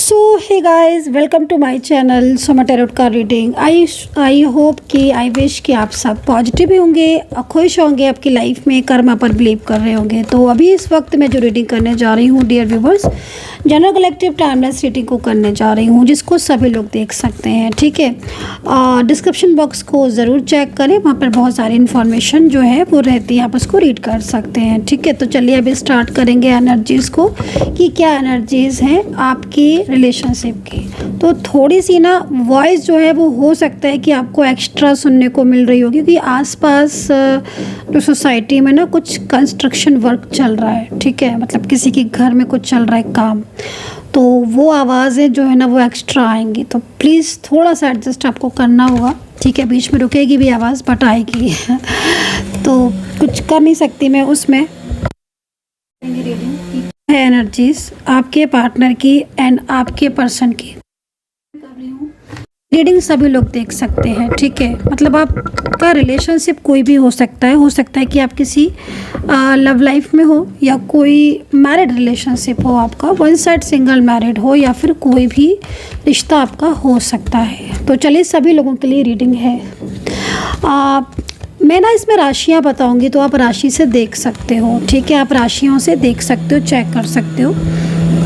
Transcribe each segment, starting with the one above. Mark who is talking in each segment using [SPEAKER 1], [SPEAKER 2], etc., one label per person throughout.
[SPEAKER 1] So hey guys, welcome to my channel Soma tarot का reading. I hope कि I wish कि आप सब पॉजिटिव होंगे, खुश होंगे, आपकी लाइफ में कर्मा पर बिलीव कर रहे होंगे। तो अभी इस वक्त मैं जो रीडिंग करने जा रही हूँ dear viewers, general collective timeless reading को करने जा रही हूँ, जिसको सभी लोग देख सकते हैं। ठीक है, डिस्क्रिप्शन बॉक्स को ज़रूर चेक करें, वहाँ पर बहुत सारी इन्फॉर्मेशन जो है वो रहती है, आप उसको रीड कर सकते हैं। ठीक है, तो चलिए अभी स्टार्ट करेंगे एनर्जीज़ को कि क्या एनर्जीज़ हैं आपकी रिलेशनशिप की। तो थोड़ी सी ना वॉइस जो है वो हो सकता है कि आपको एक्स्ट्रा सुनने को मिल रही होगी, क्योंकि आसपास जो सोसाइटी में ना कुछ कंस्ट्रक्शन वर्क चल रहा है। ठीक है, मतलब किसी के घर में कुछ चल रहा है काम, तो वो आवाज़ें जो है ना वो एक्स्ट्रा आएंगी, तो प्लीज़ थोड़ा सा एडजस्ट आपको करना होगा। ठीक है, बीच में रुकेगी भी आवाज़ बट आएगी तो कुछ कर नहीं सकती मैं उसमें। है एनर्जीज आपके पार्टनर की एंड आपके पर्सन की कर रही हूँ। रीडिंग सभी लोग देख सकते हैं। ठीक है, मतलब आपका रिलेशनशिप कोई भी हो सकता है कि आप किसी लव लाइफ में हो या कोई मैरिड रिलेशनशिप हो, आपका वन साइड सिंगल मैरिड हो, या फिर कोई भी रिश्ता आपका हो सकता है। तो चलिए सभी लोगों के लिए रीडिंग है। मैं ना इसमें राशियाँ बताऊंगी, तो आप राशि से देख सकते हो। ठीक है, आप राशियों से देख सकते हो, चेक कर सकते हो।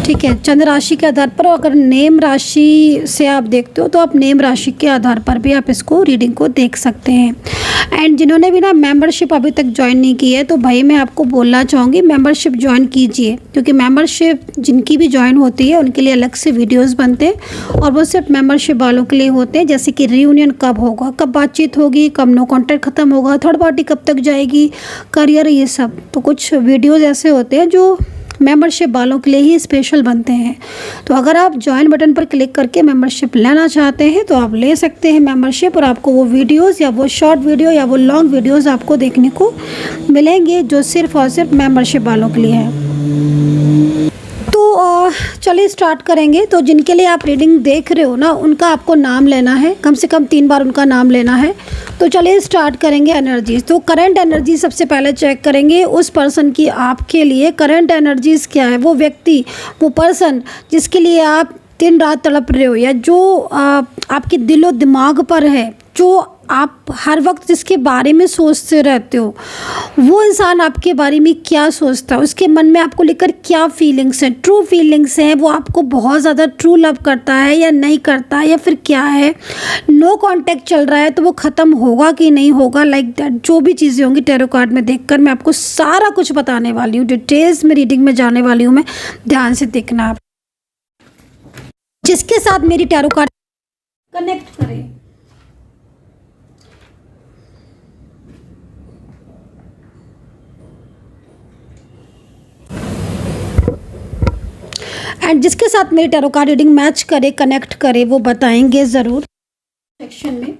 [SPEAKER 1] ठीक है, चंद्र राशि के आधार पर, अगर नेम राशि से आप देखते हो तो आप नेम राशि के आधार पर भी आप इसको रीडिंग को देख सकते हैं। एंड जिन्होंने भी ना मेंबरशिप अभी तक ज्वाइन नहीं की है, तो भाई मैं आपको बोलना चाहूँगी मेंबरशिप ज्वाइन कीजिए, क्योंकि मेंबरशिप जिनकी भी ज्वाइन होती है उनके लिए अलग से वीडियोज़ बनते हैं, और वो सिर्फ मेंबरशिप वालों के लिए होते हैं। जैसे कि रियूनियन कब होगा, कब बातचीत होगी, कब नो कॉन्टैक्ट ख़त्म होगा, थर्ड पार्टी कब तक जाएगी, करियर, ये सब। तो कुछ वीडियोज़ ऐसे होते हैं जो मेंबरशिप वालों के लिए ही स्पेशल बनते हैं। तो अगर आप ज्वाइन बटन पर क्लिक करके मेंबरशिप लेना चाहते हैं तो आप ले सकते हैं मेंबरशिप, और आपको वो वीडियोस या वो शॉर्ट वीडियो या वो लॉन्ग वीडियोस आपको देखने को मिलेंगे जो सिर्फ और सिर्फ मेंबरशिप वालों के लिए है। तो चलिए स्टार्ट करेंगे। तो जिनके लिए आप रीडिंग देख रहे हो ना, उनका आपको नाम लेना है, कम से कम 3 बार उनका नाम लेना है। तो चलिए स्टार्ट करेंगे एनर्जीज। तो करंट एनर्जी सबसे पहले चेक करेंगे उस पर्सन की, आपके लिए करंट एनर्जीज क्या है। वो व्यक्ति, वो पर्सन जिसके लिए आप दिन रात तड़प रहे हो, या जो आपके दिलो दिमाग पर है, जो आप हर वक्त जिसके बारे में सोचते रहते हो, वो इंसान आपके बारे में क्या सोचता है, उसके मन में आपको लेकर क्या फीलिंग्स हैं, ट्रू फीलिंग्स हैं, वो आपको बहुत ज़्यादा ट्रू लव करता है या नहीं करता है, या फिर क्या है। नो कांटेक्ट चल रहा है तो वो ख़त्म होगा कि नहीं होगा, लाइक दैट। जो भी चीज़ें होंगी टैरो कार्ड में देखकर मैं आपको सारा कुछ बताने वाली हूँ, डिटेल्स में रीडिंग में जाने वाली हूँ मैं, ध्यान से देखना। आप जिसके साथ मेरी टैरो कार्ड कनेक्ट करें, एंड जिसके साथ मेरी टैरो कार्ड रीडिंग मैच करे, कनेक्ट करे, वो बताएंगे ज़रूर सेक्शन में,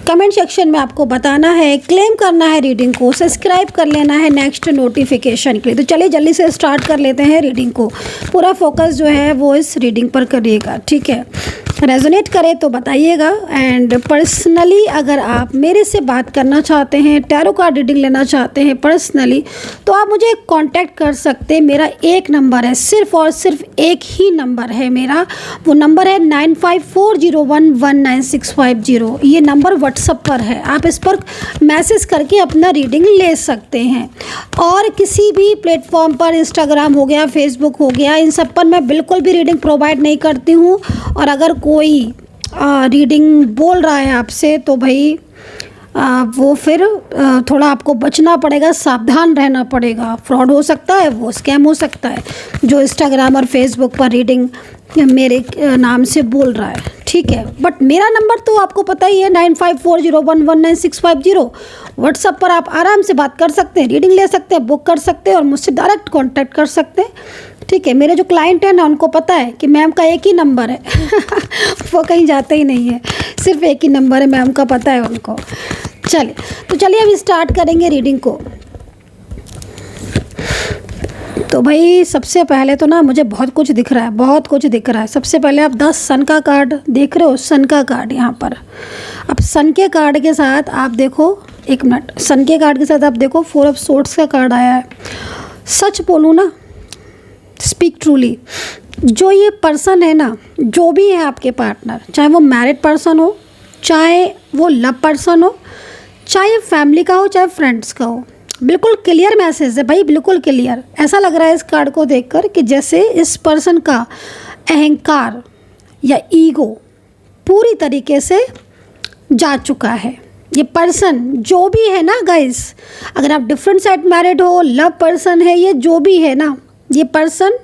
[SPEAKER 1] कमेंट सेक्शन में आपको बताना है, क्लेम करना है रीडिंग को, सब्सक्राइब कर लेना है नेक्स्ट नोटिफिकेशन के लिए। तो चलिए जल्दी से स्टार्ट कर लेते हैं रीडिंग को। पूरा फोकस जो है वो इस रीडिंग पर करिएगा। ठीक है, रेजोनेट करे तो बताइएगा। एंड पर्सनली अगर आप मेरे से बात करना चाहते हैं, टैरो कार्ड रीडिंग लेना चाहते हैं पर्सनली, तो आप मुझे कांटेक्ट कर सकते हैं। मेरा एक नंबर है, सिर्फ और सिर्फ एक ही नंबर है मेरा, वो नंबर है 9540119650। ये नंबर व्हाट्सएप पर है, आप इस पर मैसेज करके अपना रीडिंग ले सकते हैं। और किसी भी प्लेटफॉर्म पर, इंस्टाग्राम हो गया, फेसबुक हो गया, इन सब पर मैं बिल्कुल भी रीडिंग प्रोवाइड नहीं करती हूँ। और अगर कोई रीडिंग बोल रहा है आपसे तो भाई वो फिर थोड़ा आपको बचना पड़ेगा, सावधान रहना पड़ेगा। फ्रॉड हो सकता है, वो स्कैम हो सकता है, जो इंस्टाग्राम और फेसबुक पर रीडिंग मेरे नाम से बोल रहा है। ठीक है, बट मेरा नंबर तो आपको पता ही है 9540119650। व्हाट्सएप पर आप आराम से बात कर सकते हैं, रीडिंग ले सकते हैं, बुक कर सकते हैं, और मुझसे डायरेक्ट कांटेक्ट कर सकते हैं। ठीक है, मेरे जो क्लाइंट हैं ना, उनको पता है कि मैम का एक ही नंबर है वो कहीं जाते ही नहीं है, सिर्फ एक ही नंबर है, मैम का पता है उनको। चलिए तो चलिए अभी स्टार्ट करेंगे रीडिंग को। तो भाई सबसे पहले तो ना मुझे बहुत कुछ दिख रहा है, बहुत कुछ दिख रहा है। सबसे पहले आप 10 सन का कार्ड देख रहे हो, सन का कार्ड यहाँ पर। अब सन के कार्ड के साथ आप देखो, एक मिनट, सन के कार्ड के साथ आप देखो 4 ऑफ सोर्ड्स का कार्ड आया है। सच बोलूँ ना, स्पीक ट्रूली, जो ये पर्सन है ना, जो भी है आपके पार्टनर, चाहे वो मैरिड पर्सन हो, चाहे वो लव पर्सन हो, चाहे फैमिली का हो, चाहे फ्रेंड्स का हो, बिल्कुल क्लियर मैसेज है भाई, बिल्कुल क्लियर। ऐसा लग रहा है इस कार्ड को देखकर कि जैसे इस पर्सन का अहंकार या ईगो पूरी तरीके से जा चुका है। ये पर्सन जो भी है ना गाइस, अगर आप डिफरेंट साइड मैरिड हो, लव पर्सन है, ये जो भी है ना, ये पर्सन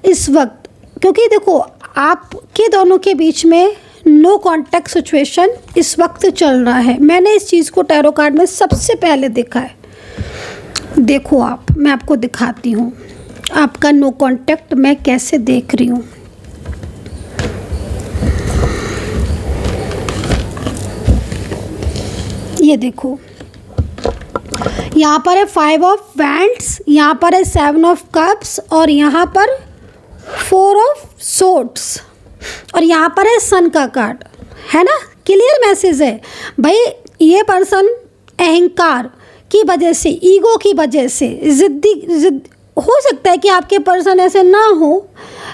[SPEAKER 1] इस वक्त, क्योंकि देखो आपके दोनों के बीच में नो कॉन्टैक्ट सिचुएशन इस वक्त चल रहा है। मैंने इस चीज़ को टैरो कार्ड में सबसे पहले देखा है। देखो आप, मैं आपको दिखाती हूँ आपका नो कॉन्टैक्ट मैं कैसे देख रही हूँ। ये देखो, यहाँ पर है 5 ऑफ वैंड्स, यहाँ पर है 7 ऑफ कप्स और यहाँ पर 4 ऑफ सोर्ड्स और यहाँ पर है सन का कार्ड, है ना। क्लियर मैसेज है भाई। ये पर्सन अहंकार की वजह से, ईगो की वजह से, जिद हो सकता है कि आपके पर्सन ऐसे ना हो,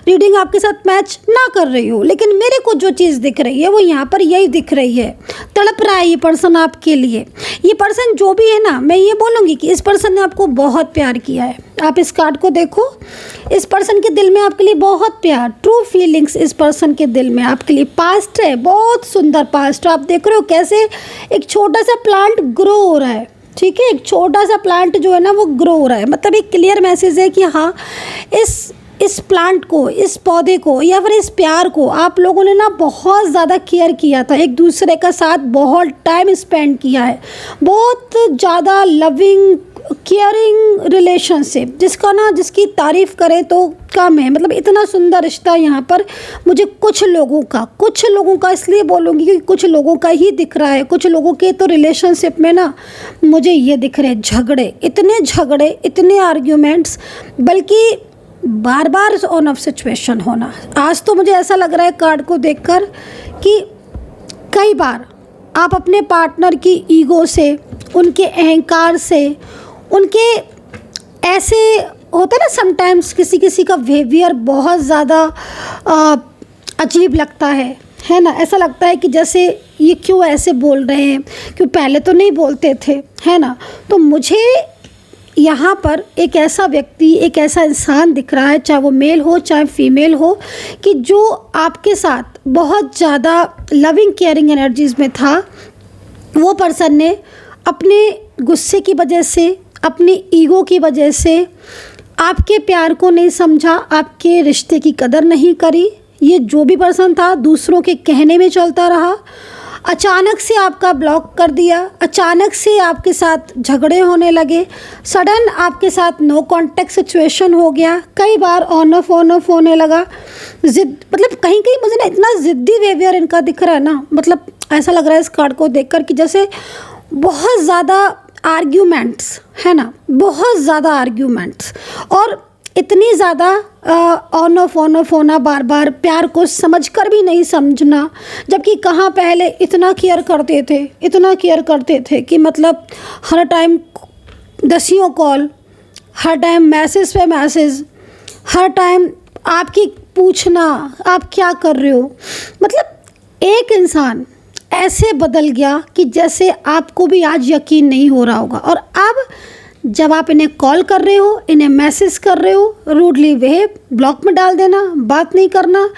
[SPEAKER 1] रीडिंग आपके साथ मैच ना कर रही हो, लेकिन मेरे को जो चीज़ दिख रही है वो यहाँ पर यही दिख रही है। तड़प रहा है ये पर्सन आपके लिए। ये पर्सन जो भी है ना, मैं ये बोलूँगी कि इस पर्सन ने आपको बहुत प्यार किया है। आप इस कार्ड को देखो, इस पर्सन के दिल में आपके लिए बहुत प्यार, ट्रू फीलिंग्स इस पर्सन के दिल में आपके लिए। पास्ट है, बहुत सुंदर पास्ट। आप देख रहे हो कैसे एक छोटा सा प्लांट ग्रो हो रहा है, ठीक है। एक छोटा सा प्लांट जो है ना वो ग्रो हो रहा है, मतलब एक क्लियर मैसेज है कि हाँ, इस प्लांट को, इस पौधे को या फिर इस प्यार को आप लोगों ने ना बहुत ज़्यादा केयर किया था, एक दूसरे का साथ बहुत टाइम स्पेंड किया है, बहुत ज़्यादा लविंग केयरिंग रिलेशनशिप, जिसकी तारीफ़ करें तो कम है। मतलब इतना सुंदर रिश्ता यहाँ पर मुझे कुछ लोगों का इसलिए बोलूँगी क्योंकि कुछ लोगों का ही दिख रहा है। कुछ लोगों के तो रिलेशनशिप में ना मुझे ये दिख रहे झगड़े, इतने आर्ग्यूमेंट्स, बल्कि बार बार ऑन ऑफ सिचुएशन होना। आज तो मुझे ऐसा लग रहा है कार्ड को देखकर कि कई बार आप अपने पार्टनर की ईगो से, उनके अहंकार से, उनके ऐसे होता है ना समटाइम्स किसी का बिहेवियर बहुत ज़्यादा अजीब लगता है ना। ऐसा लगता है कि जैसे ये क्यों ऐसे बोल रहे हैं, क्यों पहले तो नहीं बोलते थे, है ना। तो मुझे यहाँ पर एक ऐसा व्यक्ति, एक ऐसा इंसान दिख रहा है, चाहे वो मेल हो चाहे फीमेल हो, कि जो आपके साथ बहुत ज़्यादा लविंग केयरिंग एनर्जीज़ में था। वो पर्सन ने अपने गुस्से की वजह से, अपनी ईगो की वजह से आपके प्यार को नहीं समझा, आपके रिश्ते की कदर नहीं करी। ये जो भी पर्सन था दूसरों के कहने में चलता रहा, अचानक से आपका ब्लॉक कर दिया, अचानक से आपके साथ झगड़े होने लगे, सडन आपके साथ नो कॉन्टैक्ट सिचुएशन हो गया, कई बार ऑन ऑफ होने लगा। जिद, मतलब कहीं कहीं मुझे ना इतना ज़िद्दी बिहेवियर इनका दिख रहा है ना, मतलब ऐसा लग रहा है इस कार्ड को देखकर कि जैसे बहुत ज़्यादा आर्ग्यूमेंट्स, है ना, बहुत ज़्यादा आर्ग्यूमेंट्स और इतनी ज़्यादा ऑन ऑफ होना, बार बार प्यार को समझकर भी नहीं समझना। जबकि कहाँ पहले इतना केयर करते थे कि मतलब हर टाइम दसियों कॉल, हर टाइम मैसेज पे मैसेज, हर टाइम आपकी पूछना आप क्या कर रहे हो। मतलब एक इंसान ऐसे बदल गया कि जैसे आपको भी आज यकीन नहीं हो रहा होगा। और अब जब आप इन्हें कॉल कर रहे हो, इन्हें मैसेज कर रहे हो, रूडली वे ब्लॉक में डाल देना, बात नहीं करना,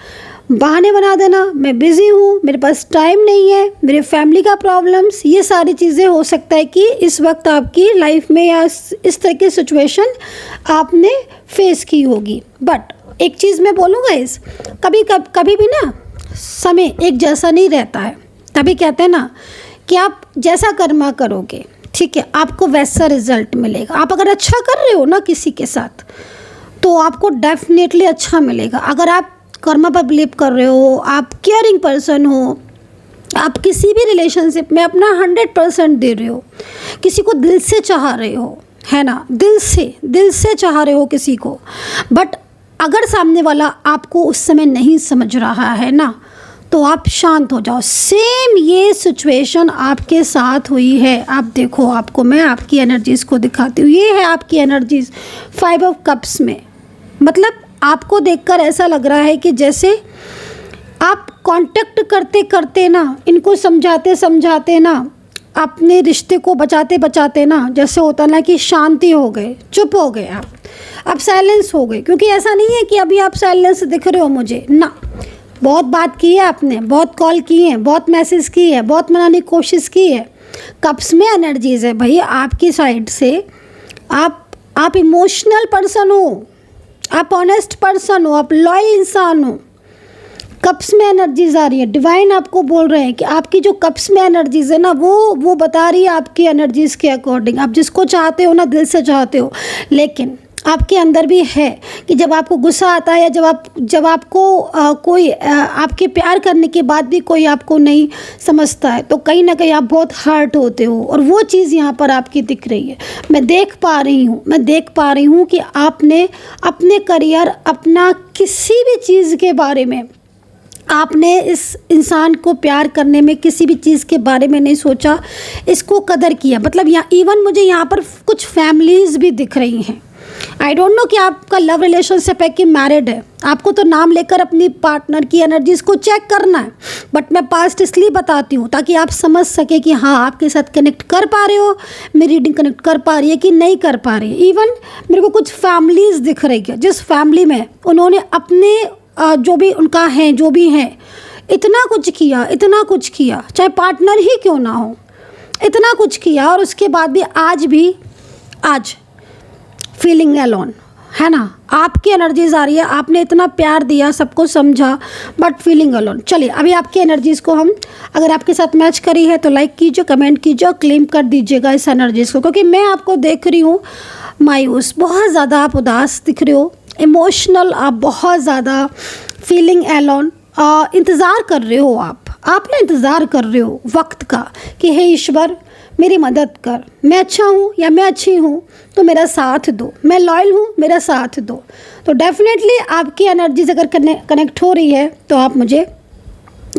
[SPEAKER 1] बहाने बना देना, मैं बिज़ी हूँ, मेरे पास टाइम नहीं है, मेरे फैमिली का प्रॉब्लम्स, ये सारी चीज़ें हो सकता है कि इस वक्त आपकी लाइफ में या इस तरह की सिचुएशन आपने फेस की होगी। बट एक चीज़ मैं बोलूँगा, इस कभी भी ना समय एक जैसा नहीं रहता है। तभी कहते हैं ना कि आप जैसा कर्मा करोगे, ठीक है, आपको वैसा रिजल्ट मिलेगा। आप अगर अच्छा कर रहे हो ना किसी के साथ, तो आपको डेफिनेटली अच्छा मिलेगा। अगर आप कर्मा पर बिलीव कर रहे हो, आप केयरिंग पर्सन हो, आप किसी भी रिलेशनशिप में अपना 100% दे रहे हो, किसी को दिल से चाह रहे हो, है ना, दिल से चाह रहे हो किसी को, बट अगर सामने वाला आपको उस समय नहीं समझ रहा है ना, तो आप शांत हो जाओ। सेम ये सिचुएशन आपके साथ हुई है। आप देखो, आपको मैं आपकी एनर्जीज़ को दिखाती हूँ। ये है आपकी एनर्जीज़ 5 ऑफ कप्स में। मतलब आपको देखकर ऐसा लग रहा है कि जैसे आप कांटेक्ट करते करते ना, इनको समझाते समझाते ना, अपने रिश्ते को बचाते बचाते ना, जैसे होता ना कि शांति हो गए, चुप हो गए आप साइलेंस हो गए। क्योंकि ऐसा नहीं है कि अभी आप साइलेंस दिख रहे हो मुझे ना, बहुत बात की है आपने, बहुत कॉल की है, बहुत मैसेज की है, बहुत मनाने की कोशिश की है। कप्स में एनर्जीज है भाई आपकी साइड से। आप इमोशनल पर्सन हो, आप ऑनेस्ट पर्सन हो, आप लॉयल इंसान हो। कप्स में एनर्जीज आ रही है, डिवाइन आपको बोल रहे हैं कि आपकी जो कप्स में एनर्जीज है ना, वो बता रही है आपकी एनर्जीज के अकॉर्डिंग। आप जिसको चाहते हो ना, दिल से चाहते हो, लेकिन आपके अंदर भी है कि जब आपको गुस्सा आता है, या जब आपको कोई आपके प्यार करने के बाद भी कोई आपको नहीं समझता है, तो कहीं ना कहीं आप बहुत हर्ट होते हो। और वो चीज़ यहाँ पर आपकी दिख रही है। मैं देख पा रही हूँ कि आपने अपने करियर, अपना किसी भी चीज़ के बारे में, आपने इस इंसान को प्यार करने में किसी भी चीज़ के बारे में नहीं सोचा, इसको कदर किया। मतलब यहाँ इवन मुझे यहाँ पर कुछ फैमिलीज़ भी दिख रही हैं। आई डोंट नो कि आपका लव रिलेशनशिप है कि मैरिड है, आपको तो नाम लेकर अपनी पार्टनर की एनर्जीज़ को चेक करना है। बट मैं पास्ट इसलिए बताती हूँ ताकि आप समझ सके कि हाँ, आपके साथ कनेक्ट कर पा रहे हो, मेरी रीडिंग कनेक्ट कर पा रही है कि नहीं कर पा रही है। इवन मेरे को कुछ फैमिलीज़ दिख रही है जिस फैमिली में उन्होंने अपने जो भी उनका है, जो भी है, इतना कुछ किया, चाहे पार्टनर ही क्यों ना हो, इतना कुछ किया, और उसके बाद भी आज फीलिंग अलोन है ना। आपकी एनर्जीज आ रही है, आपने इतना प्यार दिया, सबको समझा, बट फीलिंग अलोन। चलिए अभी आपकी एनर्जीज़ को हम, अगर आपके साथ मैच करी है तो लाइक कीजिए, कमेंट कीजिए और क्लेम कर दीजिएगा इस एनर्जीज़ को। क्योंकि मैं आपको देख रही हूँ मायूस, बहुत ज़्यादा आप उदास दिख रहे हो, इमोशनल, आप बहुत ज़्यादा फीलिंग अलोन, इंतज़ार कर रहे हो। आप ना इंतज़ार कर रहे हो वक्त का कि हे ईश्वर मेरी मदद कर, मैं अच्छा हूँ या मैं अच्छी हूँ तो मेरा साथ दो, मैं लॉयल हूँ, मेरा साथ दो। तो डेफिनेटली आपकी एनर्जीज अगर कनेक्ट हो रही है तो आप मुझे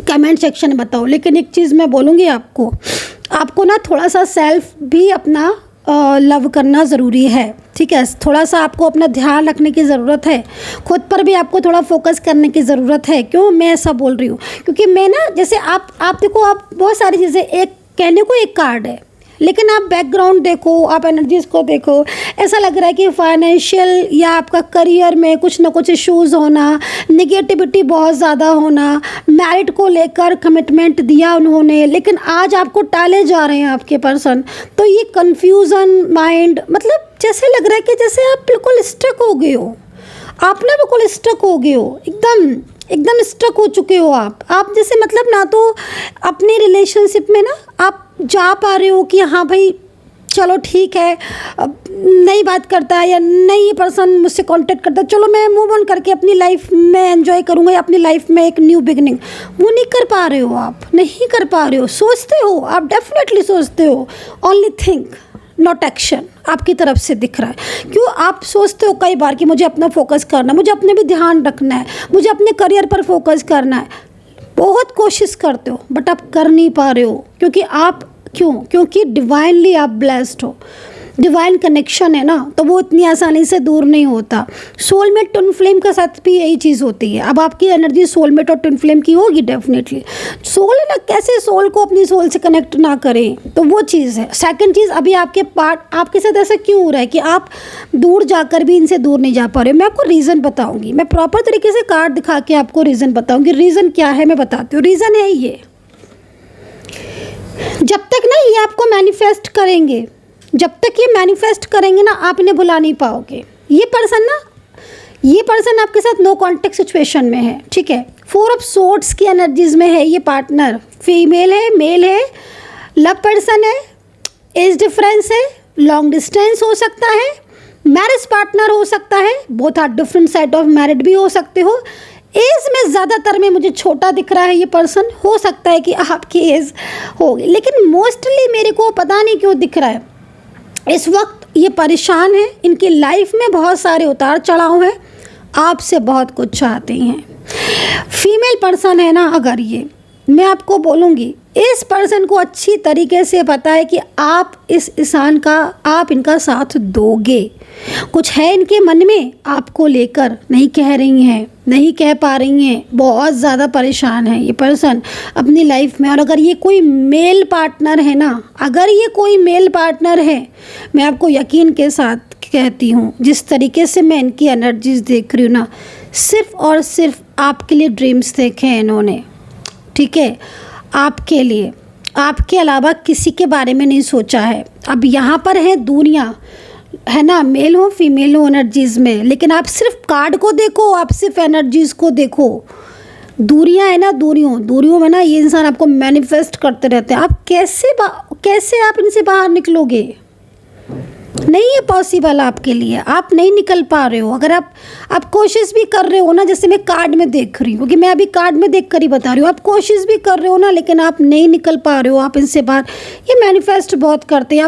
[SPEAKER 1] कमेंट सेक्शन में बताओ। लेकिन एक चीज़ मैं बोलूँगी आपको ना थोड़ा सा सेल्फ भी अपना लव करना ज़रूरी है, ठीक है। थोड़ा सा आपको अपना ध्यान रखने की ज़रूरत है, खुद पर भी आपको थोड़ा फोकस करने की ज़रूरत है। क्यों मैं ऐसा बोल रही हूँ? क्योंकि मैं ना, जैसे आप देखो, आप बहुत सारी चीज़ें, एक कहने को एक कार्ड है, लेकिन आप बैकग्राउंड देखो, आप एनर्जीज़ को देखो, ऐसा लग रहा है कि फाइनेंशियल या आपका करियर में कुछ ना कुछ इश्यूज़ होना, निगेटिविटी बहुत ज़्यादा होना, मैरिड को लेकर कमिटमेंट दिया उन्होंने, लेकिन आज आपको टाले जा रहे हैं आपके पर्सन। तो ये कन्फ्यूज़न माइंड, मतलब जैसे लग रहा है कि जैसे आप बिल्कुल स्टक हो गए हो, आप ना बिल्कुल स्टक हो गए हो, एकदम स्टक हो चुके हो आप जैसे, मतलब ना तो अपनी रिलेशनशिप में ना आप जा पा रहे हो कि हाँ भाई चलो ठीक है, नई बात करता है या नई पर्सन मुझसे कांटेक्ट करता है, चलो मैं मूव ऑन करके अपनी लाइफ में एंजॉय करूँगा या अपनी लाइफ में एक न्यू बिगनिंग, वो नहीं कर पा रहे हो, आप नहीं कर पा रहे हो। सोचते हो, आप डेफिनेटली सोचते हो, ओनली थिंक नॉट एक्शन आपकी तरफ से दिख रहा है। क्यों आप सोचते हो कई बार कि मुझे अपना फोकस करना है, मुझे अपने भी ध्यान रखना है, मुझे अपने करियर पर फोकस करना है, बहुत कोशिश करते हो बट आप कर नहीं पा रहे हो। क्योंकि डिवाइनली आप ब्लेस्ड हो, डिवाइन कनेक्शन है ना, तो वो इतनी आसानी से दूर नहीं होता। सोलमेट ट्विन फ्लेम के साथ भी यही चीज़ होती है। अब आपकी एनर्जी सोलमेट और ट्विन फ्लेम की होगी डेफिनेटली। सोल है ना, कैसे सोल को अपनी सोल से कनेक्ट ना करें, तो वो चीज़ है। सेकंड चीज़, अभी आपके साथ ऐसा क्यों हो रहा है कि आप दूर जाकर भी इनसे दूर नहीं जा पा रहे हो। मैं आपको रीज़न बताऊँगी, मैं प्रॉपर तरीके से कार्ड दिखा के आपको रीज़न बताऊँगी। रीज़न क्या है मैं बताती हूँ। रीज़न है ये, जब तक ना ये आपको मैनिफेस्ट करेंगे, जब तक ये मैनिफेस्ट करेंगे ना, आप इन्हें भुला नहीं पाओगे। ये पर्सन आपके साथ नो कॉन्टेक्ट सिचुएशन में है, ठीक है। 4 ऑफ सोर्ड्स की एनर्जीज में है ये पार्टनर। फीमेल है, मेल है, लव पर्सन है, एज डिफरेंस है, लॉन्ग डिस्टेंस हो सकता है, मैरिज पार्टनर हो सकता है, both are different side of married भी हो सकते हो। एज में ज़्यादातर में मुझे छोटा दिख रहा है ये पर्सन, हो सकता है कि आपकी एज होगी, लेकिन मोस्टली मेरे को पता नहीं क्यों दिख रहा है इस वक्त ये परेशान है। इनकी लाइफ में बहुत सारे उतार चढ़ाव हैं, आपसे बहुत कुछ चाहते हैं। फीमेल पर्सन है ना, अगर ये मैं आपको बोलूँगी इस पर्सन को अच्छी तरीके से पता है कि आप आप इनका साथ दोगे। कुछ है इनके मन में आपको लेकर, नहीं कह रही हैं, नहीं कह पा रही हैं, बहुत ज़्यादा परेशान है ये पर्सन अपनी लाइफ में। और अगर ये कोई मेल पार्टनर है ना, अगर ये कोई मेल पार्टनर है, मैं आपको यकीन के साथ कहती हूँ, जिस तरीके से मैं इनकी एनर्जीज देख रही हूँ ना, सिर्फ और सिर्फ आपके लिए ड्रीम्स देखे हैं इन्होंने, ठीक है, आपके लिए, आपके अलावा किसी के बारे में नहीं सोचा है। अब यहाँ पर है दुनिया, है ना, मेल हो फीमेल हो एनर्जीज में, लेकिन आप सिर्फ कार्ड को देखो, आप सिर्फ एनर्जीज को देखो। दूरियां है ना, दूरियों में ना ये इंसान आपको मैनिफेस्ट करते रहते हैं। आप कैसे आप इनसे बाहर निकलोगे? नहीं है पॉसिबल आपके लिए, आप नहीं निकल पा रहे हो। अगर आप कोशिश भी कर रहे हो ना, जैसे मैं कार्ड में देख रही हूँ, क्योंकि मैं अभी कार्ड में देख कर ही बता रही हूँ, आप कोशिश भी कर रहे हो ना, लेकिन आप नहीं निकल पा रहे हो, आप इनसे बाहर। ये मैनिफेस्ट बहुत करते हैं,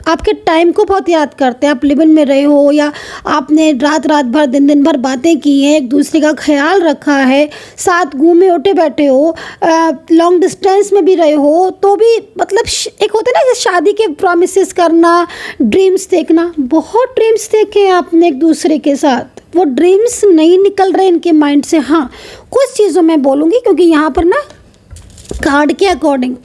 [SPEAKER 1] आपके टाइम को बहुत याद करते हैं। आप लिव इन में रहे हो या आपने रात भर दिन भर बातें की हैं, एक दूसरे का ख्याल रखा है, साथ घूमे उठे बैठे हो, लॉन्ग डिस्टेंस में भी रहे हो, तो भी मतलब एक होता है ना कि शादी के प्रॉमिसेस करना, ड्रीम्स देखना, बहुत ड्रीम्स देखे हैं आपने एक दूसरे के साथ। वो ड्रीम्स नहीं निकल रहे इनके माइंड से। हाँ, कुछ चीज़ों में बोलूँगी, क्योंकि यहाँ पर ना कार्ड के अकॉर्डिंग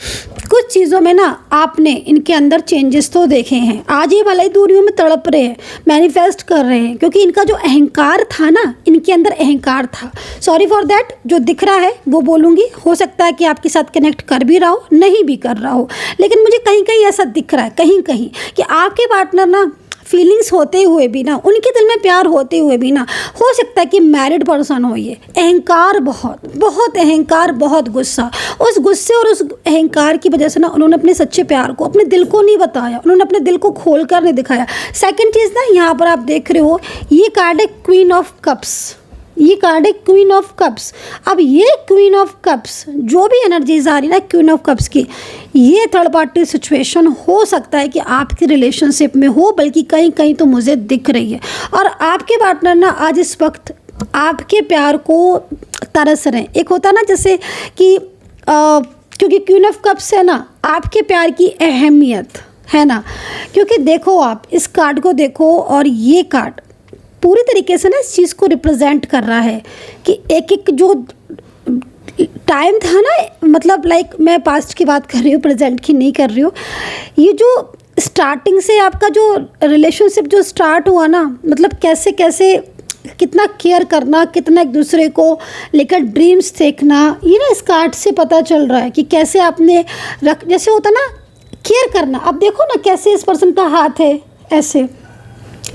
[SPEAKER 1] कुछ चीज़ों में ना आपने इनके अंदर चेंजेस तो देखे हैं। आज ये भले ही दूरियों में तड़प रहे हैं, मैनिफेस्ट कर रहे हैं, क्योंकि इनका जो अहंकार था ना, इनके अंदर अहंकार था। सॉरी फॉर दैट, जो दिख रहा है वो बोलूँगी, हो सकता है कि आपके साथ कनेक्ट कर भी रहा हो, नहीं भी कर रहा हो, लेकिन मुझे कहीं कहीं ऐसा दिख रहा है, कहीं कहीं कि आपके पार्टनर ना फीलिंग्स होते हुए भी ना, उनके दिल में प्यार होते हुए भी ना, हो सकता है कि मैरिड पर्सन हो ये। अहंकार बहुत अहंकार, बहुत गुस्सा, उस गुस्से और उस अहंकार की वजह से ना उन्होंने अपने सच्चे प्यार को, अपने दिल को नहीं बताया, उन्होंने अपने दिल को खोल कर नहीं दिखाया। सेकंड चीज़ ना, यहाँ पर आप देख रहे हो, ये कार्ड है क्वीन ऑफ कप्स, ये कार्ड है क्वीन ऑफ कप्स। अब ये क्वीन ऑफ कप्स, जो भी एनर्जीज आ रही है ना क्वीन ऑफ कप्स की, ये थर्ड पार्टी सिचुएशन हो सकता है कि आपकी रिलेशनशिप में हो, बल्कि कहीं कहीं तो मुझे दिख रही है। और आपके पार्टनर ना आज इस वक्त आपके प्यार को तरस रहे हैं। एक होता है ना जैसे कि क्योंकि क्वीन ऑफ कप्स है ना, आपके प्यार की अहमियत है ना, क्योंकि देखो आप इस कार्ड को देखो, और ये कार्ड पूरी तरीके से ना इस चीज़ को रिप्रेजेंट कर रहा है कि एक जो टाइम था ना, मतलब लाइक मैं पास्ट की बात कर रही हूँ, प्रेजेंट की नहीं कर रही हूँ। ये जो स्टार्टिंग से आपका जो रिलेशनशिप जो स्टार्ट हुआ ना, मतलब कैसे कैसे कितना केयर करना, कितना एक दूसरे को लेकर ड्रीम्स देखना, ये ना इस कार्ड से पता चल रहा है कि कैसे आपने जैसे होता ना केयर करना। अब देखो ना कैसे इस पर्सन का हाथ है ऐसे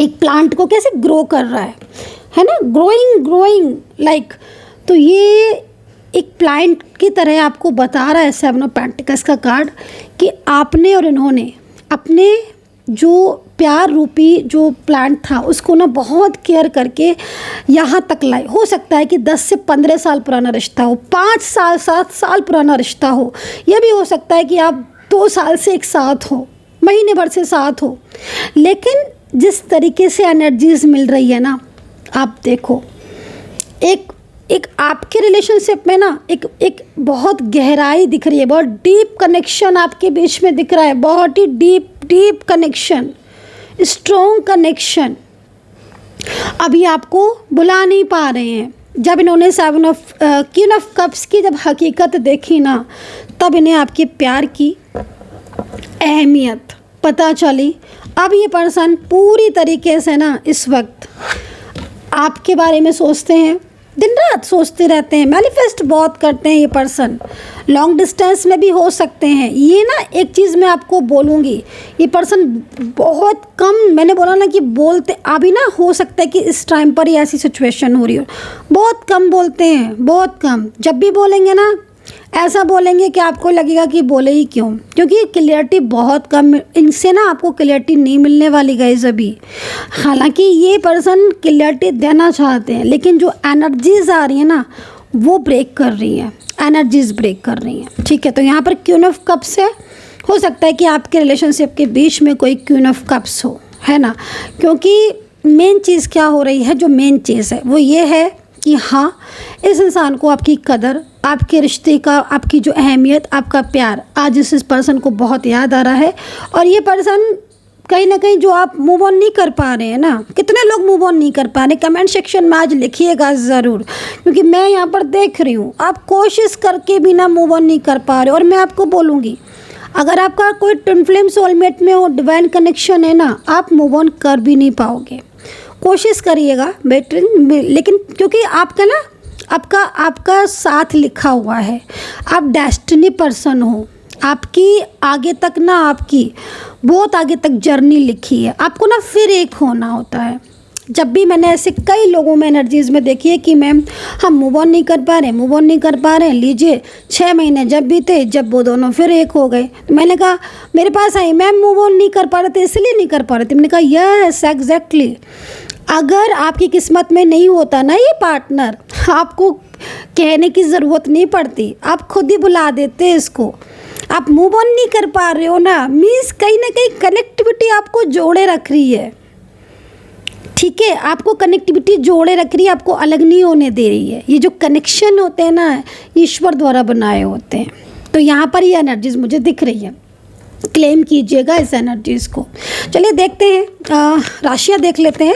[SPEAKER 1] एक प्लांट को कैसे ग्रो कर रहा है ना, ग्रोइंग लाइक। तो ये एक प्लांट की तरह आपको बता रहा है सेवन ऑफ पेंटिकल्स का कार्ड कि आपने और इन्होंने अपने जो प्यार रूपी जो प्लांट था उसको ना बहुत केयर करके यहाँ तक लाए। हो सकता है कि 10 से 15 साल पुराना रिश्ता हो, 5 साल 7 साल पुराना रिश्ता हो, यह भी हो सकता है कि आप 2 साल से एक साथ हो, महीने भर से साथ हो, लेकिन जिस तरीके से एनर्जीज मिल रही है ना, आप देखो एक आपके रिलेशनशिप में ना एक बहुत गहराई दिख रही है, बहुत डीप कनेक्शन आपके बीच में दिख रहा है, बहुत ही डीप कनेक्शन, स्ट्रॉन्ग कनेक्शन। अभी आपको बुला नहीं पा रहे हैं। जब इन्होंने क्वीन ऑफ कप्स की जब हकीकत देखी ना, तब इन्हें आपके प्यार की अहमियत पता चली। अब ये पर्सन पूरी तरीके से ना इस वक्त आपके बारे में सोचते हैं, दिन रात सोचते रहते हैं, मैनिफेस्ट बहुत करते हैं ये पर्सन। लॉन्ग डिस्टेंस में भी हो सकते हैं। ये ना एक चीज़ मैं आपको बोलूँगी, ये पर्सन बहुत कम, मैंने बोला ना कि बोलते, अभी ना हो सकता है कि इस टाइम पर ही ऐसी सिचुएशन हो रही हो, बहुत कम बोलते हैं, बहुत कम। जब भी बोलेंगे ना ऐसा बोलेंगे कि आपको लगेगा कि बोले ही क्यों, क्योंकि क्लियरिटी बहुत कम, इनसे ना आपको क्लियरिटी नहीं मिलने वाली गाइस अभी। हालांकि ये पर्सन क्लियरिटी देना चाहते हैं, लेकिन जो एनर्जीज आ रही है ना वो ब्रेक कर रही है, एनर्जीज ब्रेक कर रही हैं, ठीक है। तो यहाँ पर क्वीन ऑफ कप्स है, हो सकता है कि आपके रिलेशनशिप के बीच में कोई क्वीन ऑफ कप्स हो, है ना, क्योंकि मेन चीज़ क्या हो रही है, जो मेन चीज़ है वो ये है कि हाँ, इस इंसान को आपकी कदर, आपके रिश्ते का, आपकी जो अहमियत, आपका प्यार आज इस पर्सन को बहुत याद आ रहा है। और ये पर्सन कहीं ना कहीं जो आप मूव ऑन नहीं कर पा रहे हैं ना, कितने लोग मूव ऑन नहीं कर पा रहे, कमेंट सेक्शन में आज लिखिएगा ज़रूर, क्योंकि मैं यहाँ पर देख रही हूँ आप कोशिश करके भी ना मूव ऑन नहीं कर पा रहे। और मैं आपको बोलूँगी, अगर आपका कोई ट्विन फ्लेम सोलमेट में हो, डिवाइन कनेक्शन है ना, आप मूव ऑन कर भी नहीं पाओगे। कोशिश करिएगा बेटर, लेकिन क्योंकि आपका ना आपका साथ लिखा हुआ है, आप डेस्टिनी पर्सन हो, आपकी आगे तक ना, आपकी बहुत आगे तक जर्नी लिखी है। आपको ना फिर एक होना होता है। जब भी मैंने ऐसे कई लोगों में एनर्जीज़ में देखी है कि मैम हम मूव ऑन नहीं कर पा रहे, लीजिए 6 महीने जब भी थे, जब वो दोनों फिर एक हो गए, तो मैंने कहा, मेरे पास आई, मैम मूव ऑन नहीं कर पा रहे थे, इसलिए नहीं कर पा रहे थे। मैंने कहा यस एग्जैक्टली, अगर आपकी किस्मत में नहीं होता ना ये पार्टनर, आपको कहने की ज़रूरत नहीं पड़ती, आप खुद ही बुला देते इसको। आप मूव ऑन नहीं कर पा रहे हो ना, मीन्स कहीं ना कहीं कनेक्टिविटी आपको जोड़े रख रही है। ठीक है, आपको कनेक्टिविटी जोड़े रख रही है, आपको अलग नहीं होने दे रही है। ये जो कनेक्शन होते हैं ना, ईश्वर द्वारा बनाए होते हैं। तो यहाँ पर ये एनर्जीज मुझे दिख रही है, क्लेम कीजिएगा इस एनर्जीज़ को। चलिए देखते हैं, राशियाँ देख लेते हैं।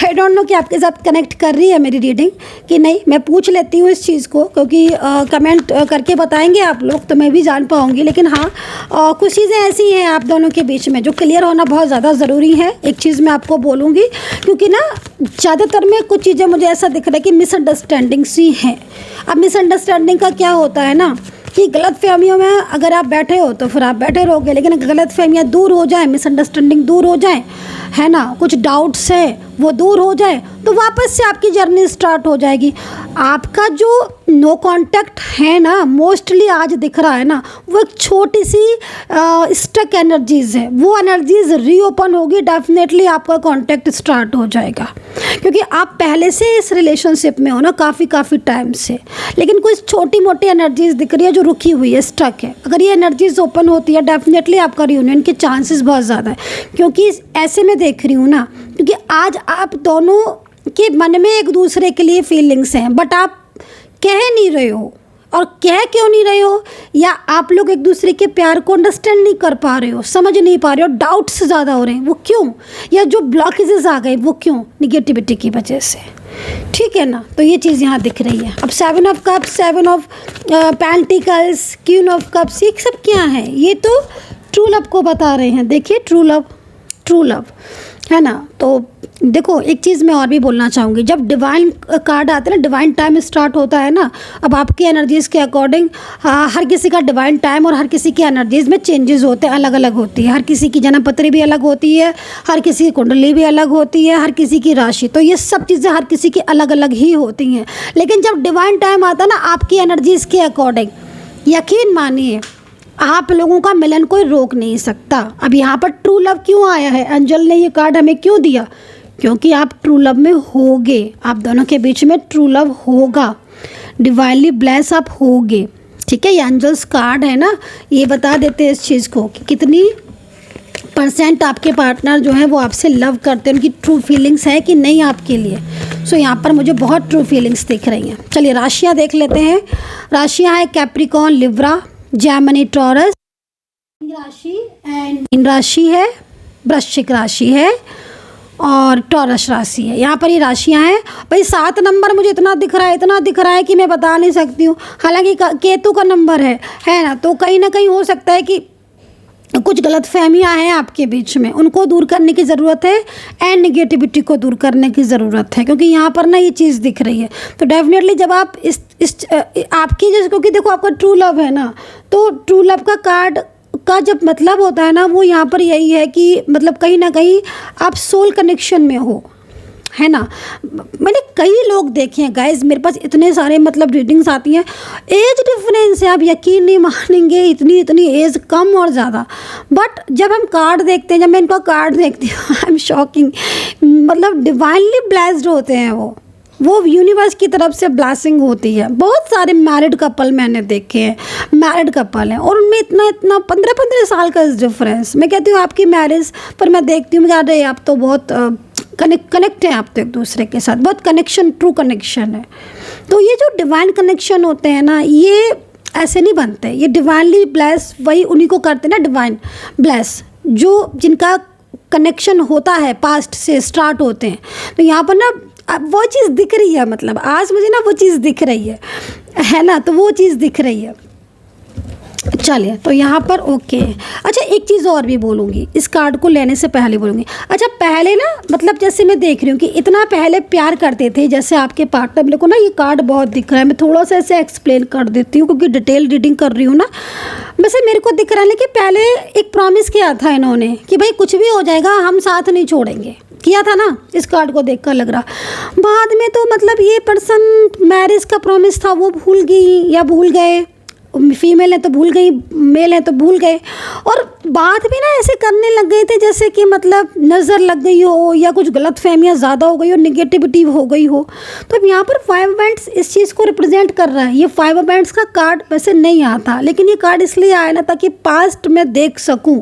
[SPEAKER 1] आई डोंट नो कि आपके साथ कनेक्ट कर रही है मेरी रीडिंग कि नहीं, मैं पूछ लेती हूँ इस चीज़ को, क्योंकि कमेंट करके बताएंगे आप लोग तो मैं भी जान पाऊँगी। लेकिन हाँ, कुछ चीज़ें ऐसी हैं आप दोनों के बीच में जो क्लियर होना बहुत ज़्यादा ज़रूरी है। एक चीज़ मैं आपको बोलूँगी, क्योंकि ना ज़्यादातर में कुछ चीज़ें मुझे ऐसा दिख रहा है कि मिसअंडरस्टैंडिंग सी हैं। अब मिसअंडरस्टैंडिंग का क्या होता है ना, कि गलत फहमियों में अगर आप बैठे हो तो फिर आप बैठे रहोगे, लेकिन गलत फहमियाँ दूर हो जाए, मिसअंडरस्टैंडिंग दूर हो जाए, है ना, कुछ डाउट्स है वो दूर हो जाए, तो वापस से आपकी जर्नी स्टार्ट हो जाएगी। आपका जो नो कांटेक्ट है ना, मोस्टली आज दिख रहा है ना, वो एक छोटी सी स्टक एनर्जीज़ है, वो एनर्जीज़ रीओपन होगी, डेफिनेटली आपका कांटेक्ट स्टार्ट हो जाएगा। क्योंकि आप पहले से इस रिलेशनशिप में हो ना, काफ़ी टाइम से, लेकिन कुछ छोटी मोटी एनर्जीज़ दिख रही है जो रुकी हुई है, स्टक है। अगर ये एनर्जीज़ ओपन होती है, डेफिनेटली आपका रियूनियन के चांसेस बहुत ज़्यादा है। क्योंकि ऐसे में देख रही हूँ ना, क्योंकि आज आप दोनों के मन में एक दूसरे के लिए फीलिंग्स हैं, बट आप कह नहीं रहे हो। और कह क्यों नहीं रहे हो, या आप लोग एक दूसरे के प्यार को अंडरस्टैंड नहीं कर पा रहे हो, समझ नहीं पा रहे हो, डाउट्स ज़्यादा हो रहे हैं, वो क्यों, या जो ब्लॉकेजेस आ गए वो क्यों, निगेटिविटी की वजह से। ठीक है ना, तो ये चीज़ यहाँ दिख रही है। अब 7 of cups, 7 of pentacles, queen of cups, ये सब क्या है, ये तो ट्रू लव को बता रहे हैं। देखिए ट्रू लव है ना। तो देखो एक चीज़ मैं और भी बोलना चाहूँगी, जब डिवाइन कार्ड आते हैं ना, डिवाइन टाइम स्टार्ट होता है ना, अब आपकी एनर्जीज़ के अकॉर्डिंग हर किसी का डिवाइन टाइम और हर किसी की एनर्जीज़ में चेंजेस होते हैं, अलग अलग होती है। हर किसी की जन्मपत्री भी अलग होती है, हर किसी की कुंडली भी अलग होती है, हर किसी की राशि, तो ये सब चीज़ें हर किसी की अलग अलग ही होती हैं। लेकिन जब डिवाइन टाइम आता है ना, आपकी एनर्जीज़ के अकॉर्डिंग, यकीन मानिए आप लोगों का मिलन कोई रोक नहीं सकता। अब यहाँ पर ट्रू लव क्यों आया है, एंजल ने ये कार्ड हमें क्यों दिया, क्योंकि आप ट्रू लव में होगे, आप दोनों के बीच में ट्रू लव होगा, डिवाइनली ब्लेस आप होगे। ठीक है, ये एंजल्स कार्ड है ना, ये बता देते हैं इस चीज़ को कि कितनी % आपके पार्टनर जो है वो आपसे लव करते हैं, उनकी ट्रू फीलिंग्स है कि नहीं आपके लिए। सो यहाँ पर मुझे बहुत ट्रू फीलिंग्स दिख रही हैं। चलिए राशियाँ देख लेते हैं। राशियाँ हैं कैप्रिकॉर्न, लिब्रा, जेमिनी, टॉरस राशि, एंड मीन राशि है, वृश्चिक राशि है और टॉरस राशि है। यहाँ पर ये राशियाँ हैं। भाई 7 नंबर मुझे इतना दिख रहा है कि मैं बता नहीं सकती हूँ। हालांकि केतु का नंबर है ना, तो कहीं ना कहीं हो सकता है कि कुछ गलत फहमियाँ हैं आपके बीच में, उनको दूर करने की ज़रूरत है, एंड निगेटिविटी को दूर करने की ज़रूरत है, क्योंकि यहाँ पर ना ये चीज़ दिख रही है। तो डेफिनेटली जब आप इस आपकी जैसे, क्योंकि देखो आपका ट्रू लव है ना, तो ट्रू लव का कार्ड का जब मतलब होता है ना, वो यहाँ पर यही है कि मतलब कहीं ना कहीं आप सोल कनेक्शन में हो, है ना। मैंने कई लोग देखे हैं गाइज, मेरे पास इतने सारे मतलब रीडिंग्स आती हैं, एज डिफरेंस है, आप यकीन नहीं मानेंगे, इतनी एज कम और ज़्यादा, बट जब हम कार्ड देखते हैं, जब मैं इनका कार्ड देखती हूँ, आई एम शॉकिंग, मतलब डिवाइनली ब्लेस्ड होते हैं वो यूनिवर्स की तरफ से ब्लेसिंग होती है। बहुत सारे मैरिड कपल मैंने देखे हैं, मैरिड कपल हैं, और उनमें इतना 15 साल का डिफरेंस। मैं कहती हूँ आपकी मैरिज पर मैं देखती हूँ, मुझे अरे आप तो बहुत कनेक्ट हैं आप तो एक दूसरे के साथ, बहुत कनेक्शन, ट्रू कनेक्शन है। तो ये जो डिवाइन कनेक्शन होते हैं ना, ये ऐसे नहीं बनते, ये डिवाइनली ब्लेस वही उन्हीं को करते हैं ना, डिवाइन ब्लेस, जो जिनका कनेक्शन होता है पास्ट से स्टार्ट होते हैं। तो यहाँ पर ना वो चीज़ दिख रही है, मतलब आज मुझे ना वो चीज़ दिख रही है ना, तो वो चीज़ दिख रही है। चलिए, तो यहाँ पर ओके। अच्छा, एक चीज़ और भी बोलूँगी, इस कार्ड को लेने से पहले बोलूँगी। अच्छा, पहले ना मतलब जैसे मैं देख रही हूँ कि इतना पहले प्यार करते थे जैसे आपके पार्टनर, मेरे को ना ये कार्ड बहुत दिख रहा है, मैं थोड़ा सा ऐसे एक्सप्लेन कर देती हूँ क्योंकि डिटेल रीडिंग कर रही हूँ ना। वैसे मेरे को दिख रहा है कि पहले एक प्रॉमिस किया था इन्होंने कि भाई कुछ भी हो जाएगा हम साथ नहीं छोड़ेंगे, किया था ना, इस कार्ड को देखकर लग रहा। बाद में तो मतलब ये पर्सन मैरिज का प्रॉमिस था वो भूल गई या भूल गए, फीमेल है तो भूल गई, मेल है तो भूल गए, और बात भी ना ऐसे करने लग गए थे जैसे कि मतलब नज़र लग गई हो या कुछ गलत फहमियाँ ज़्यादा हो गई हो, निगेटिविटी हो गई हो। तो अब यहाँ पर 5 बैंड्स इस चीज़ को रिप्रेजेंट कर रहा है। ये 5 बैंड्स का कार्ड वैसे नहीं आता, लेकिन ये कार्ड इसलिए आया ना ताकि पास्ट में देख सकूँ,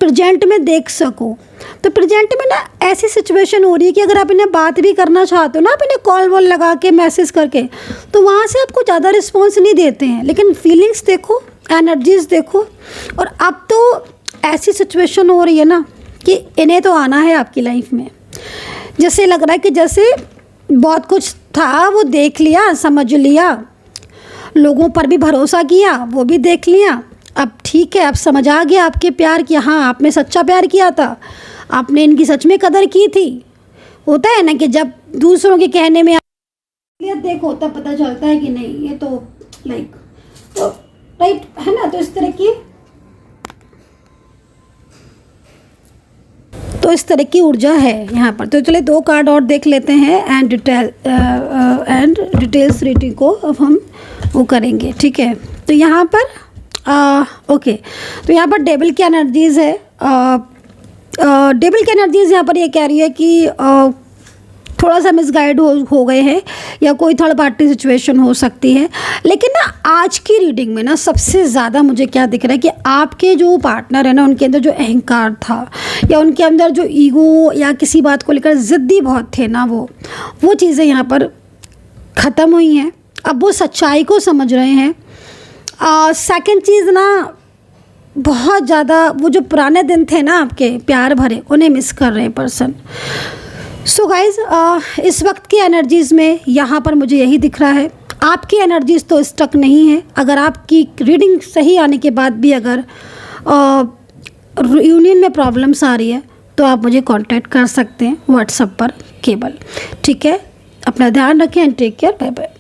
[SPEAKER 1] प्रेजेंट में देख सकूँ। तो प्रेजेंट में ना ऐसी सिचुएशन हो रही है कि अगर आप इन्हें बात भी करना चाहते हो ना, आप इन्हें कॉल वॉल लगा के मैसेज करके, तो वहाँ से आपको ज़्यादा रिस्पॉन्स नहीं देते हैं, लेकिन फीलिंग्स देखो, एनर्जीज देखो। और अब तो ऐसी सिचुएशन हो रही है ना कि इन्हें तो आना है आपकी लाइफ में। जैसे लग रहा है कि जैसे बहुत कुछ था वो देख लिया, समझ लिया, लोगों पर भी भरोसा किया, वो भी देख लिया। अब ठीक है, अब समझ आ गया आपके प्यार की, हाँ आपने सच्चा प्यार किया था, आपने इनकी सच में कदर की थी। होता है ना कि जब दूसरों के कहने में देखो तब पता चलता है कि नहीं ये तो लाइक तो राइट है ना। तो इस तरह की ऊर्जा है यहाँ पर। तो चलिए 2 कार्ड और देख लेते हैं एंड डिटेल्स रीडिंग को अब हम वो करेंगे, ठीक है। तो यहाँ पर ओके, तो यहाँ पर डेविल की एनर्जीज़ है। डेविल की एनर्जीज़ यहाँ पर ये कह रही है कि थोड़ा सा मिसगाइड हो गए हैं या कोई थर्ड पार्टी सिचुएशन हो सकती है। लेकिन ना आज की रीडिंग में ना सबसे ज़्यादा मुझे क्या दिख रहा है कि आपके जो पार्टनर है ना, उनके अंदर जो अहंकार था या उनके अंदर जो ईगो या किसी बात को लेकर ज़िद्दी बहुत थे ना, वो चीज़ें यहाँ पर ख़त्म हुई हैं। अब वो सच्चाई को समझ रहे हैं। सेकंड चीज़ ना, बहुत ज़्यादा वो जो पुराने दिन थे ना आपके प्यार भरे, उन्हें मिस कर रहे हैं पर्सन। सो गाइज़, इस वक्त की एनर्जीज़ में यहाँ पर मुझे यही दिख रहा है। आपकी एनर्जीज़ तो स्टक नहीं है। अगर आपकी रीडिंग सही आने के बाद भी अगर यूनियन में प्रॉब्लम्स आ रही है तो आप मुझे कांटेक्ट कर सकते हैं व्हाट्सएप पर केवल, ठीक है। अपना ध्यान रखें and take care, bye bye.